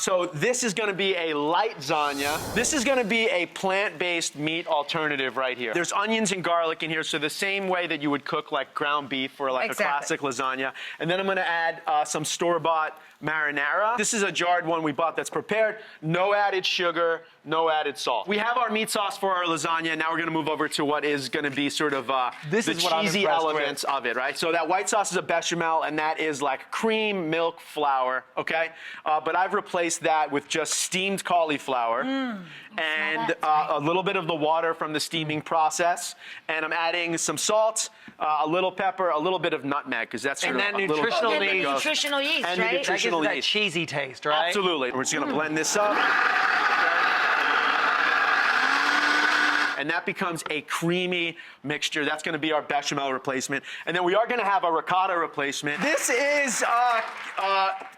So this is gonna be a light lasagna. This is gonna be a plant-based meat alternative right here. There's onions and garlic in here, so the same way that you would cook like ground beef or like a classic lasagna. And then I'm gonna add some store-bought marinara. This is a jarred one we bought that's prepared. No added sugar, no added salt. We have our meat sauce for our lasagna. Now we're gonna move over to what is gonna be sort of the cheesy elements of it, right? So that white sauce is a bechamel, and that is like cream, milk, flour, okay? But I've replaced that with just steamed cauliflower and a little bit of the water from the steaming process. And I'm adding some salt, a little pepper, a little bit of nutmeg, because that's sort of a little nutritional yeast, and right? Nutritional that yeast. cheesy taste, right? Absolutely. We're just gonna blend this up. And that becomes a creamy mixture. That's gonna be our bechamel replacement. And then we are gonna have a ricotta replacement. This is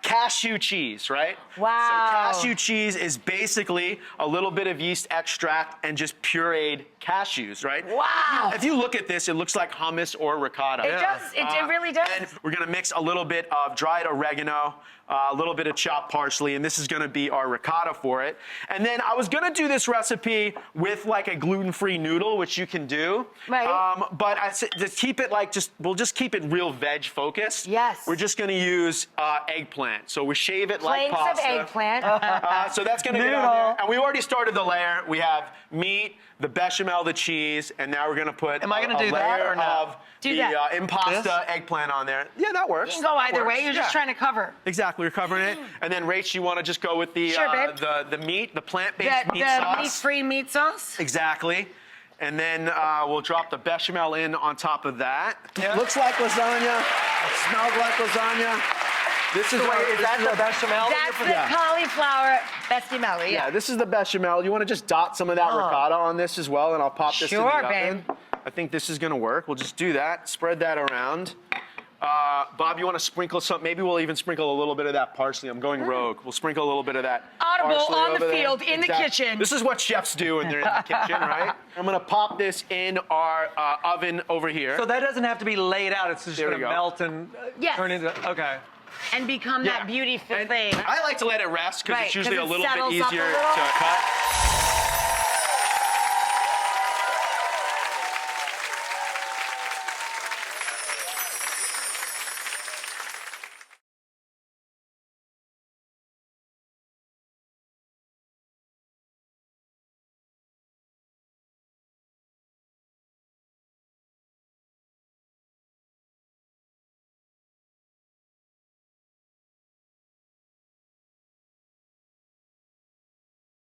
cashew cheese, right? Wow. So cashew cheese is basically a little bit of yeast extract and just pureed cashews, right? Wow. If you look at this, it looks like hummus or ricotta. It does, it really does. And we're gonna mix a little bit of dried oregano, a little bit of chopped parsley, and this is gonna be our ricotta for it. And then I was gonna do this recipe with like a gluten-free noodle, which you can do. Right. But I said, just keep it like, we'll just keep it real veg focused. Yes. We're just gonna use eggplant. So we shave it like Plates pasta. of eggplant. So that's gonna get on there. And we already started the layer. We have meat, the bechamel, the cheese, and now we're gonna put Am I gonna do that layer or no? of the impasta eggplant on there. Yeah, that works. You can go either way. You're just trying to cover. Exactly, we're covering it. And then, Rach, you want to just go with the the meat, the plant-based meat sauce. The meat-free meat sauce? Exactly. And then we'll drop the bechamel in on top of that. Looks like lasagna. Smells like lasagna. This is is that the bechamel? That's the cauliflower bechamel, Yeah, this is the bechamel. You want to just dot some of that ricotta on this as well, and I'll pop this in the oven. Babe. I think this is gonna work. We'll just do that, spread that around. Bob, you want to sprinkle some? Maybe we'll even sprinkle a little bit of that parsley. I'm going rogue. We'll sprinkle a little bit of that Audible parsley on over the there. field, in the kitchen. This is what chefs do when they're in the kitchen, right? I'm gonna pop this in our oven over here. So that doesn't have to be laid out. It's just gonna melt and turn into, okay. And become that beautiful thing. I like to let it rest because it's usually a little bit settles up easier a little. to cut.